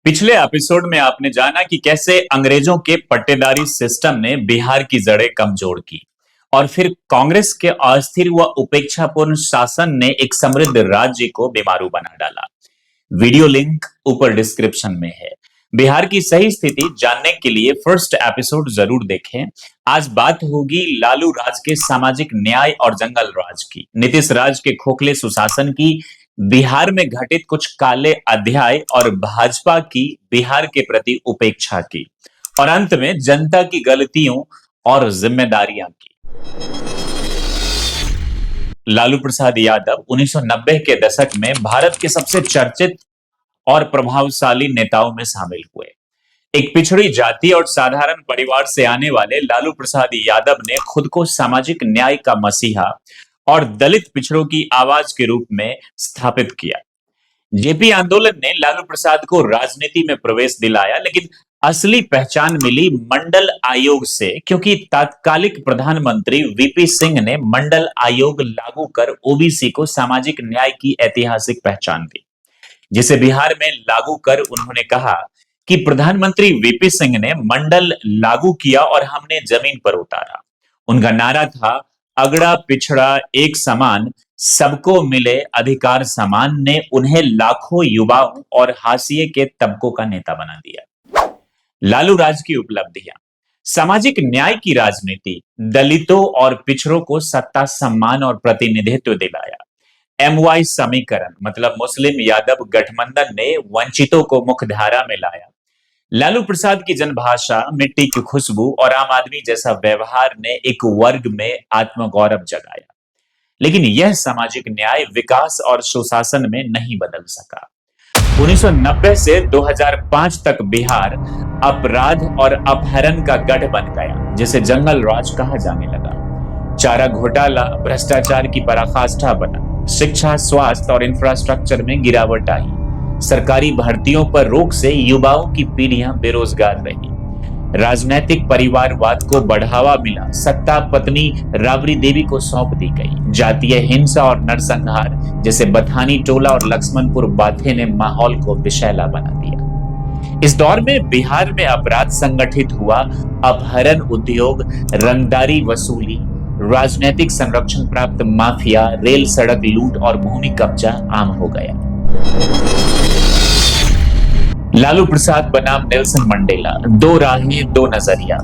पिछले एपिसोड में आपने जाना कि कैसे अंग्रेजों के पट्टेदारी सिस्टम ने बिहार की जड़ें कमजोर की और फिर कांग्रेस के अस्थिर व उपेक्षापूर्ण शासन ने एक समृद्ध राज्य को बीमारू बना डाला। वीडियो लिंक ऊपर डिस्क्रिप्शन में है। बिहार की सही स्थिति जानने के लिए फर्स्ट एपिसोड जरूर देखें। आज बात होगी लालू राज के सामाजिक न्याय और जंगल राज की, नीतीश राज के खोखले सुशासन की, बिहार में घटित कुछ काले अध्याय और भाजपा की बिहार के प्रति उपेक्षा की, और अंत में जनता की गलतियों और जिम्मेदारियां की। लालू प्रसाद यादव 1990 के दशक में भारत के सबसे चर्चित और प्रभावशाली नेताओं में शामिल हुए। एक पिछड़ी जाति और साधारण परिवार से आने वाले लालू प्रसाद यादव ने खुद को सामाजिक न्याय का मसीहा और दलित पिछड़ों की आवाज के रूप में स्थापित किया। जेपी आंदोलन ने लालू प्रसाद को राजनीति में प्रवेश दिलाया, लेकिन असली पहचान मिली मंडल आयोग से, क्योंकि तत्कालिक प्रधानमंत्री वीपी सिंह ने मंडल आयोग लागू कर ओबीसी को सामाजिक न्याय की ऐतिहासिक पहचान दी, जिसे बिहार में लागू कर उन्होंने कहा कि प्रधानमंत्री वीपी सिंह ने मंडल लागू किया और हमने जमीन पर उतारा। उनका नारा था, अगड़ा पिछड़ा एक समान, सबको मिले अधिकार समान, ने उन्हें लाखों युवाओं और हाशिए के तबकों का नेता बना दिया। लालू राज की उपलब्धियां: सामाजिक न्याय की राजनीति, दलितों और पिछड़ों को सत्ता, सम्मान और प्रतिनिधित्व दिलाया। एमवाई समीकरण मतलब मुस्लिम यादव गठबंधन ने वंचितों को मुख्यधारा में लाया। लालू प्रसाद की जनभाषा, मिट्टी की खुशबू और आम आदमी जैसा व्यवहार ने एक वर्ग में आत्मगौरव जगाया। लेकिन यह सामाजिक न्याय विकास और सुशासन में नहीं बदल सका। 1990 से 2005 तक बिहार अपराध और अपहरण का गढ़ बन गया, जिसे जंगल राज कहा जाने लगा। चारा घोटाला भ्रष्टाचार की पराकाष्ठा बना। शिक्षा, स्वास्थ्य और इंफ्रास्ट्रक्चर में गिरावट आई। सरकारी भर्तियों पर रोक से युवाओं की पीढ़ियां बेरोजगार रही। राजनीतिक परिवारवाद को बढ़ावा मिला। सत्ता पत्नी राबड़ी देवी को सौंप दी गई। जातीय हिंसा और नरसंहार जैसे बथानी टोला और लक्ष्मणपुर बाथे ने माहौल को विषैला बना दिया। इस दौर में बिहार में अपराध संगठित हुआ। अपहरण उद्योग, रंगदारी वसूली, राजनीतिक संरक्षण प्राप्त माफिया, रेल सड़क लूट और भूमि कब्जा आम हो गया। लालू प्रसाद बनाम नेल्सन मंडेला, दो राहें दो नजरिया।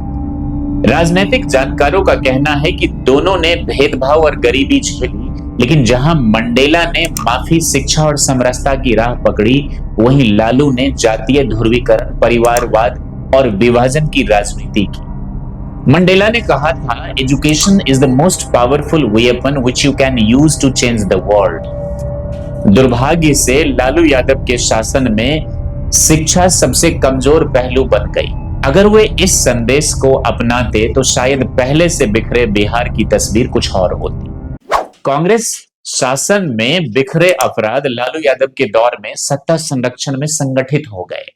राजनीतिक जानकारों का कहना है कि दोनों ने भेदभाव और गरीबी झेली, लेकिन जहां मंडेला ने माफी, शिक्षा और समरसता की राह पकड़ी, वहीं लालू ने जातीय ध्रुवीकरण, परिवारवाद और विभाजन की राजनीति की। मंडेला ने कहा था, education is the most powerful weapon which you can use to change the world. दुर्भाग्य से लालू यादव के शासन में शिक्षा सबसे कमजोर पहलू बन गई। अगर वे इस संदेश को अपनाते तो शायद पहले से बिखरे बिहार की तस्वीर कुछ और होती। कांग्रेस शासन में बिखरे अपराध लालू यादव के दौर में सत्ता संरक्षण में संगठित हो गए।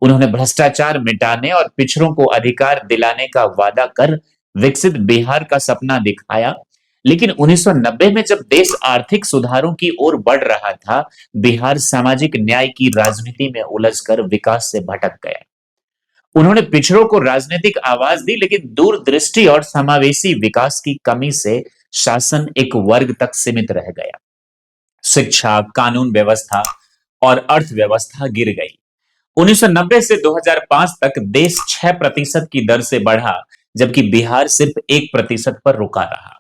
उन्होंने भ्रष्टाचार मिटाने और पिछड़ों को अधिकार दिलाने का वादा कर विकसित बिहार का सपना दिखाया। लेकिन 1990 में जब देश आर्थिक सुधारों की ओर बढ़ रहा था, बिहार सामाजिक न्याय की राजनीति में उलझकर विकास से भटक गया। उन्होंने पिछड़ों को राजनीतिक आवाज दी, लेकिन दूरदृष्टि और समावेशी विकास की कमी से शासन एक वर्ग तक सीमित रह गया। शिक्षा, कानून व्यवस्था और अर्थव्यवस्था गिर गई। 1990 से 2005 तक देश 6% की दर से बढ़ा, जबकि बिहार सिर्फ 1% पर रुका रहा।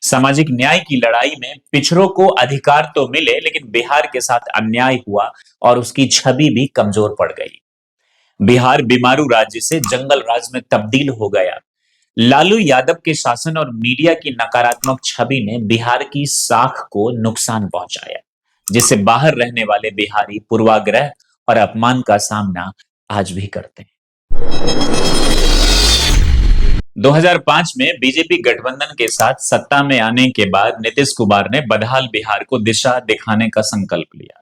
सामाजिक न्याय की लड़ाई में पिछड़ों को अधिकार तो मिले, लेकिन बिहार के साथ अन्याय हुआ और उसकी छवि भी कमजोर पड़ गई। बिहार बीमारू राज्य से जंगल राज में तब्दील हो गया। लालू यादव के शासन और मीडिया की नकारात्मक छवि ने बिहार की साख को नुकसान पहुंचाया, जिससे बाहर रहने वाले बिहारी पूर्वाग्रह और अपमान का सामना आज भी करते हैं। 2005 में बीजेपी गठबंधन के साथ सत्ता में आने के बाद नीतीश कुमार ने बदहाल बिहार को दिशा दिखाने का संकल्प लिया।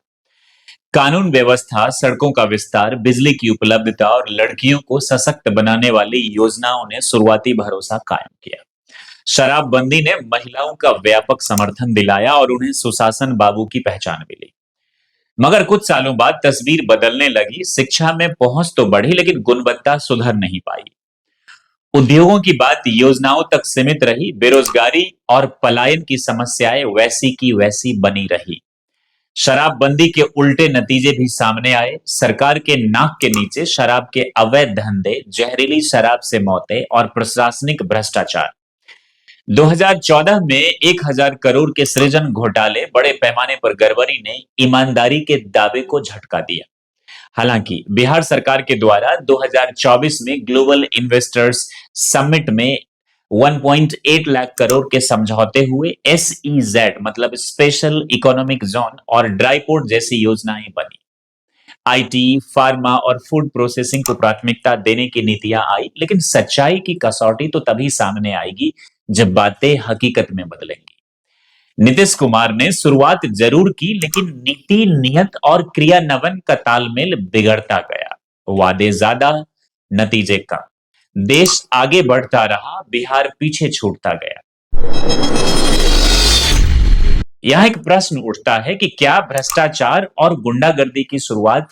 कानून व्यवस्था, सड़कों का विस्तार, बिजली की उपलब्धता और लड़कियों को सशक्त बनाने वाली योजनाओं ने शुरुआती भरोसा कायम किया। शराबबंदी ने महिलाओं का व्यापक समर्थन दिलाया और उन्हें सुशासन बाबू की पहचान मिली। मगर कुछ सालों बाद तस्वीर बदलने लगी। शिक्षा में पहुंच तो बढ़ी लेकिन गुणवत्ता सुधर नहीं पाई। उद्योगों की बात योजनाओं तक सीमित रही। बेरोजगारी और पलायन की समस्याएं वैसी की वैसी बनी रही। शराबबंदी के उल्टे नतीजे भी सामने आए। सरकार के नाक के नीचे शराब के अवैध धंधे, जहरीली शराब से मौतें और प्रशासनिक भ्रष्टाचार। 2014 में 1,000 करोड़ के सृजन घोटाले, बड़े पैमाने पर गड़बड़ी ने ईमानदारी के दावे को झटका दिया। हालांकि बिहार सरकार के द्वारा 2024 में ग्लोबल इन्वेस्टर्स समिट में 1.8 लाख करोड़ के समझौते हुए। SEZ मतलब स्पेशल इकोनॉमिक जोन और ड्राई पोर्ट जैसी योजनाएं बनी। IT, फार्मा और फूड प्रोसेसिंग को प्राथमिकता देने की नीतियां आई। लेकिन सच्चाई की कसौटी तो तभी सामने आएगी जब बातें हकीकत में बदलेंगी। नीतीश कुमार ने शुरुआत जरूर की लेकिन नीति, नियत और क्रियान्वयन का तालमेल बिगड़ता गया। वादे ज्यादा, नतीजे कम। देश आगे बढ़ता रहा, बिहार पीछे छूटता गया। यह एक प्रश्न उठता है कि क्या भ्रष्टाचार और गुंडागर्दी की शुरुआत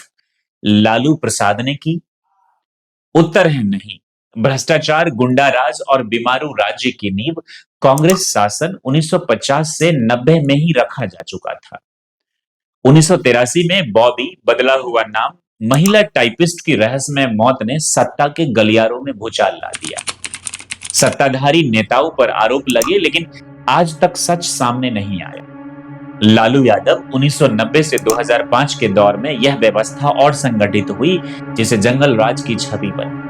लालू प्रसाद ने की? उत्तर है नहीं। भ्रष्टाचार, गुंडाराज और बीमारू राज्य की नींव कांग्रेस शासन 1950 से 90 में ही रखा जा चुका था। 1983 में बॉबी, बदला हुआ नाम, महिला टाइपिस्ट की रहस्यमय मौत ने सत्ता के गलियारों में भूचाल ला दिया। सत्ताधारी नेताओं पर आरोप लगे लेकिन आज तक सच सामने नहीं आया। लालू यादव 1990 से 2005 के दौर में यह व्यवस्था और संगठित हुई जिसे जंगल राज की छवि बनी।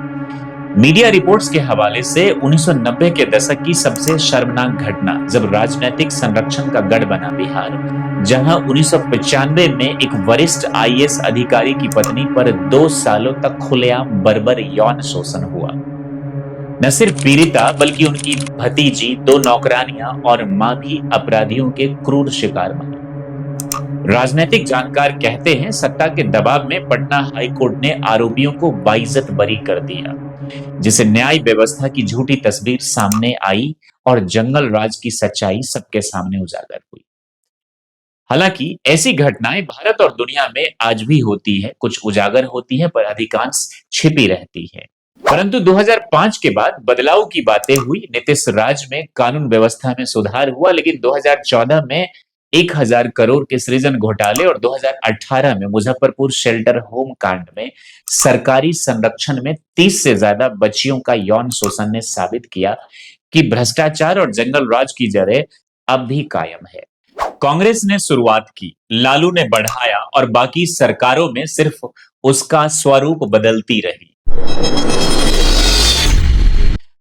मीडिया रिपोर्ट्स के हवाले से 1990 के दशक की सबसे शर्मनाक घटना जब राजनीतिक संरक्षण का गढ़ बना बिहार, जहां 1995 में एक वरिष्ठ IAS अधिकारी की पत्नी पर 2 सालों तक खुलेआम बर्बर यौन शोषण हुआ। न सिर्फ पीड़िता बल्कि उनकी भतीजी, 2 नौकरानियां और मां भी अपराधियों के क्रूर शिकार बनी। राजनीतिक जानकार कहते हैं सत्ता के दबाव में पटना हाईकोर्ट ने आरोपियों को बाइज्जत बरी कर दिया, जिसे न्याय व्यवस्था की झूठी तस्वीर सामने आई और जंगल राज की सच्चाई सबके सामने उजागर हुई। हालांकि ऐसी घटनाएं भारत और दुनिया में आज भी होती है। कुछ उजागर होती है पर अधिकांश छिपी रहती है। परंतु 2005 के बाद बदलाव की बातें हुई। नीतीश राज में कानून व्यवस्था में सुधार हुआ लेकिन 2014 में 1,000 करोड़ के सृजन घोटाले और 2018 में मुजफ्फरपुर शेल्टर होम कांड में सरकारी संरक्षण में 30 से ज्यादा बच्चियों का यौन शोषण ने साबित किया कि भ्रष्टाचार और जंगल राज की जड़ें अब भी कायम है। कांग्रेस ने शुरुआत की, लालू ने बढ़ाया और बाकी सरकारों में सिर्फ उसका स्वरूप बदलती रही।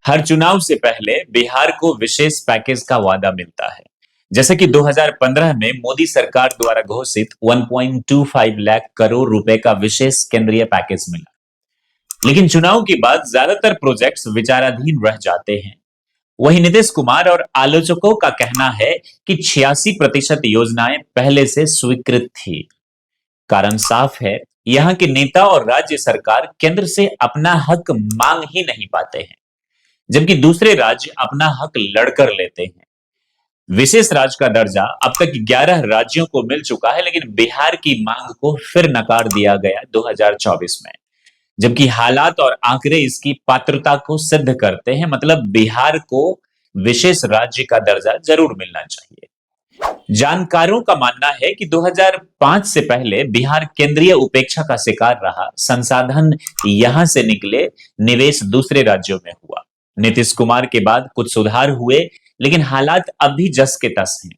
हर चुनाव से पहले बिहार को विशेष पैकेज का वादा मिलता है, जैसे कि 2015 में मोदी सरकार द्वारा घोषित 1.25 लाख करोड़ रुपए का विशेष केंद्रीय पैकेज मिला। लेकिन चुनाव के बाद ज्यादातर प्रोजेक्ट्स विचाराधीन रह जाते हैं। वही नीतीश कुमार और आलोचकों का कहना है कि 86% योजनाएं पहले से स्वीकृत थी। कारण साफ है, यहाँ के नेता और राज्य सरकार केंद्र से अपना हक मांग ही नहीं पाते हैं, जबकि दूसरे राज्य अपना हक लड़कर लेते हैं। विशेष राज्य का दर्जा अब तक 11 राज्यों को मिल चुका है लेकिन बिहार की मांग को फिर नकार दिया गया 2024 में, जबकि हालात और आंकड़े इसकी पात्रता को सिद्ध करते हैं। मतलब बिहार को विशेष राज्य का दर्जा जरूर मिलना चाहिए। जानकारों का मानना है कि 2005 से पहले बिहार केंद्रीय उपेक्षा का शिकार रहा। संसाधन यहां से निकले, निवेश दूसरे राज्यों में हुआ। नीतीश कुमार के बाद कुछ सुधार हुए लेकिन हालात अब भी जस के तस हैं।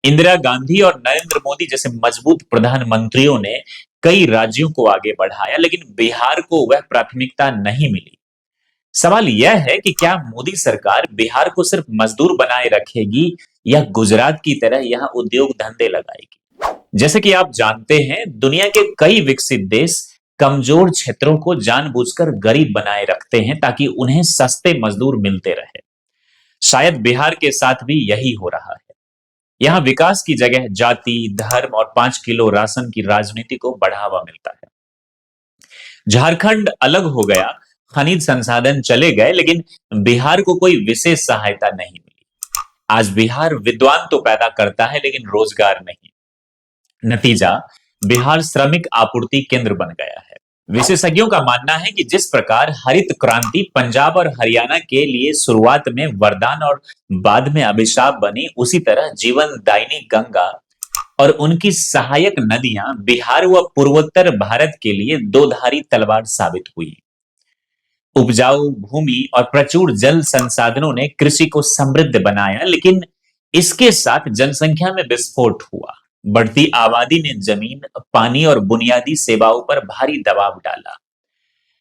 इंदिरा गांधी और नरेंद्र मोदी जैसे मजबूत प्रधानमंत्रियों ने कई राज्यों को आगे बढ़ाया लेकिन बिहार को वह प्राथमिकता नहीं मिली। सवाल यह है कि क्या मोदी सरकार बिहार को सिर्फ मजदूर बनाए रखेगी या गुजरात की तरह यहां उद्योग धंधे लगाएगी? जैसे कि आप जानते हैं, दुनिया के कई विकसित देश कमजोर क्षेत्रों को जानबूझकर गरीब बनाए रखते हैं ताकि उन्हें सस्ते मजदूर मिलते रहे। शायद बिहार के साथ भी यही हो रहा है। यहां विकास की जगह जाति, धर्म और 5 किलो राशन की राजनीति को बढ़ावा मिलता है। झारखंड अलग हो गया, खनिज संसाधन चले गए लेकिन बिहार को कोई विशेष सहायता नहीं मिली। आज बिहार विद्वान तो पैदा करता है लेकिन रोजगार नहीं। नतीजा, बिहार श्रमिक आपूर्ति केंद्र बन गया है। विशेषज्ञों का मानना है कि जिस प्रकार हरित क्रांति पंजाब और हरियाणा के लिए शुरुआत में वरदान और बाद में अभिशाप बनी, उसी तरह जीवन दायिनी गंगा और उनकी सहायक नदियां बिहार व पूर्वोत्तर भारत के लिए दो धारी तलवार साबित हुई। उपजाऊ भूमि और प्रचुर जल संसाधनों ने कृषि को समृद्ध बनाया, लेकिन इसके साथ जनसंख्या में विस्फोट हुआ। बढ़ती आबादी ने जमीन, पानी और बुनियादी सेवाओं पर भारी दबाव डाला।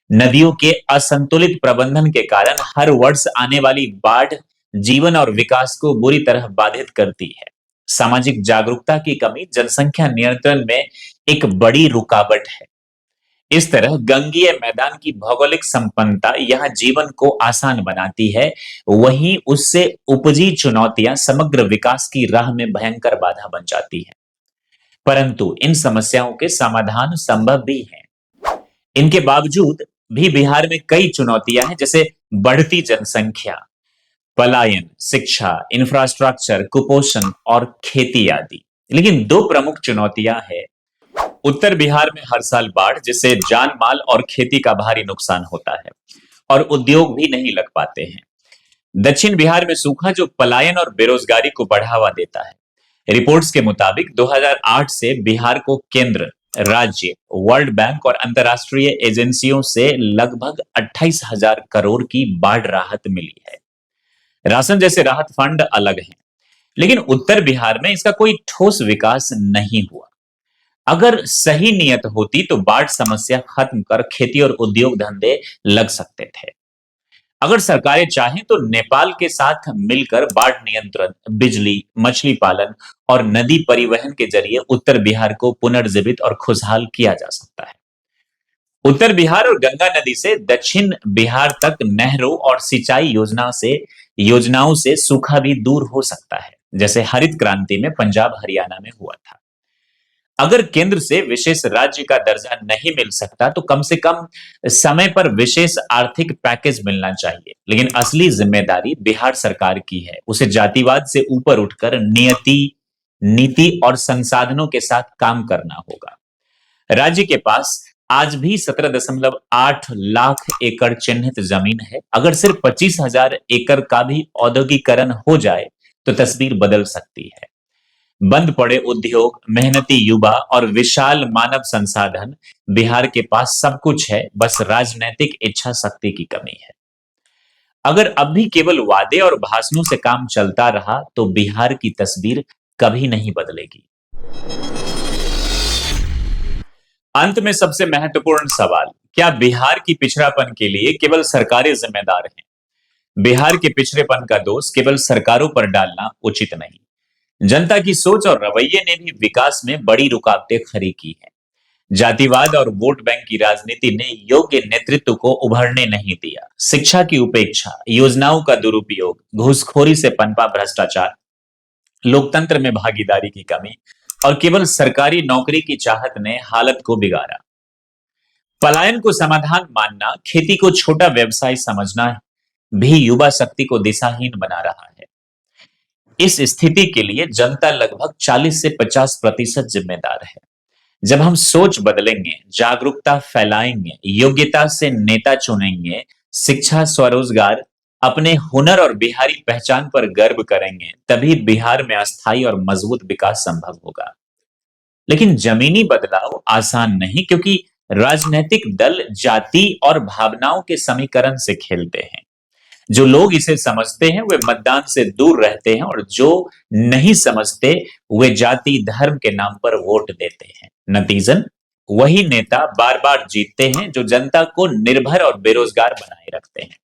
नदियों के असंतुलित प्रबंधन के कारण हर वर्ष आने वाली बाढ़ जीवन और विकास को बुरी तरह बाधित करती है। सामाजिक जागरूकता की कमी जनसंख्या नियंत्रण में एक बड़ी रुकावट है। इस तरह गंगीय मैदान की भौगोलिक संपन्नता यहाँ जीवन को आसान बनाती है, वहीं उससे उपजी चुनौतियां समग्र विकास की राह में भयंकर बाधा बन जाती है। परंतु इन समस्याओं के समाधान संभव भी हैं। इनके बावजूद भी बिहार में कई चुनौतियां हैं, जैसे बढ़ती जनसंख्या, पलायन, शिक्षा, इंफ्रास्ट्रक्चर, कुपोषण और खेती आदि। लेकिन दो प्रमुख चुनौतियां हैं। उत्तर बिहार में हर साल बाढ़, जिससे जान माल और खेती का भारी नुकसान होता है और उद्योग भी नहीं लग पाते हैं। दक्षिण बिहार में सूखा, जो पलायन और बेरोजगारी को बढ़ावा देता है। रिपोर्ट्स के मुताबिक 2008 से बिहार को केंद्र, राज्य, वर्ल्ड बैंक और अंतर्राष्ट्रीय एजेंसियों से लगभग 28,000 करोड़ की बाढ़ राहत मिली है। राशन जैसे राहत फंड अलग हैं, लेकिन उत्तर बिहार में इसका कोई ठोस विकास नहीं हुआ। अगर सही नियत होती तो बाढ़ समस्या खत्म कर खेती और उद्योग धंधे लग सकते थे। अगर सरकारें चाहें तो नेपाल के साथ मिलकर बाढ़ नियंत्रण, बिजली, मछली पालन और नदी परिवहन के जरिए उत्तर बिहार को पुनर्जीवित और खुशहाल किया जा सकता है। उत्तर बिहार और गंगा नदी से दक्षिण बिहार तक नहरों और सिंचाई योजनाओं से सूखा भी दूर हो सकता है, जैसे हरित क्रांति में पंजाब हरियाणा में हुआ था। अगर केंद्र से विशेष राज्य का दर्जा नहीं मिल सकता तो कम से कम समय पर विशेष आर्थिक पैकेज मिलना चाहिए। लेकिन असली जिम्मेदारी बिहार सरकार की है। उसे जातिवाद से ऊपर उठकर नीति और संसाधनों के साथ काम करना होगा। राज्य के पास आज भी 17.8 लाख एकड़ चिन्हित जमीन है। अगर सिर्फ 25,000 एकड़ का भी औद्योगिकरण हो जाए तो तस्वीर बदल सकती है। बंद पड़े उद्योग, मेहनती युवा और विशाल मानव संसाधन, बिहार के पास सब कुछ है, बस राजनीतिक इच्छा शक्ति की कमी है। अगर अब भी केवल वादे और भाषणों से काम चलता रहा तो बिहार की तस्वीर कभी नहीं बदलेगी। अंत में सबसे महत्वपूर्ण सवाल, क्या बिहार की पिछड़ापन के लिए केवल सरकारें जिम्मेदार हैं? बिहार के पिछड़ेपन का दोष केवल सरकारों पर डालना उचित नहीं। जनता की सोच और रवैये ने भी विकास में बड़ी रुकावटें खड़ी की हैं। जातिवाद और वोट बैंक की राजनीति ने योग्य नेतृत्व को उभरने नहीं दिया। शिक्षा की उपेक्षा, योजनाओं का दुरुपयोग, घूसखोरी से पनपा भ्रष्टाचार, लोकतंत्र में भागीदारी की कमी और केवल सरकारी नौकरी की चाहत ने हालत को बिगाड़ा। पलायन को समाधान मानना, खेती को छोटा व्यवसाय समझना भी युवा शक्ति को दिशाहीन बना रहा है। इस स्थिति के लिए जनता लगभग 40 से 50% जिम्मेदार है। जब हम सोच बदलेंगे, जागरूकता फैलाएंगे, योग्यता से नेता चुनेंगे, शिक्षा, स्वरोजगार, अपने हुनर और बिहारी पहचान पर गर्व करेंगे, तभी बिहार में अस्थायी और मजबूत विकास संभव होगा। लेकिन जमीनी बदलाव आसान नहीं, क्योंकि राजनीतिक दल जाति और भावनाओं के समीकरण से खेलते हैं। जो लोग इसे समझते हैं वे मतदान से दूर रहते हैं और जो नहीं समझते वे जाति धर्म के नाम पर वोट देते हैं। नतीजन वही नेता बार बार जीतते हैं जो जनता को निर्भर और बेरोजगार बनाए रखते हैं।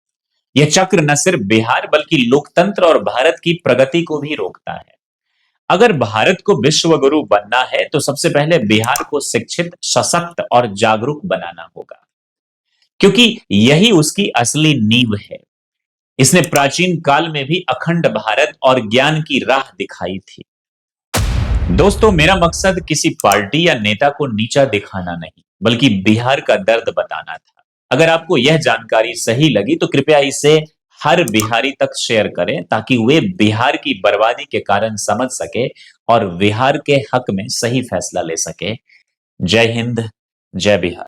यह चक्र न सिर्फ बिहार बल्कि लोकतंत्र और भारत की प्रगति को भी रोकता है। अगर भारत को विश्व गुरु बनना है तो सबसे पहले बिहार को शिक्षित, सशक्त और जागरूक बनाना होगा, क्योंकि यही उसकी असली नींव है। इसने प्राचीन काल में भी अखंड भारत और ज्ञान की राह दिखाई थी। दोस्तों, मेरा मकसद किसी पार्टी या नेता को नीचा दिखाना नहीं, बल्कि बिहार का दर्द बताना था। अगर आपको यह जानकारी सही लगी तो कृपया इसे हर बिहारी तक शेयर करें, ताकि वे बिहार की बर्बादी के कारण समझ सके और बिहार के हक में सही फैसला ले सके। जय हिंद, जय बिहार।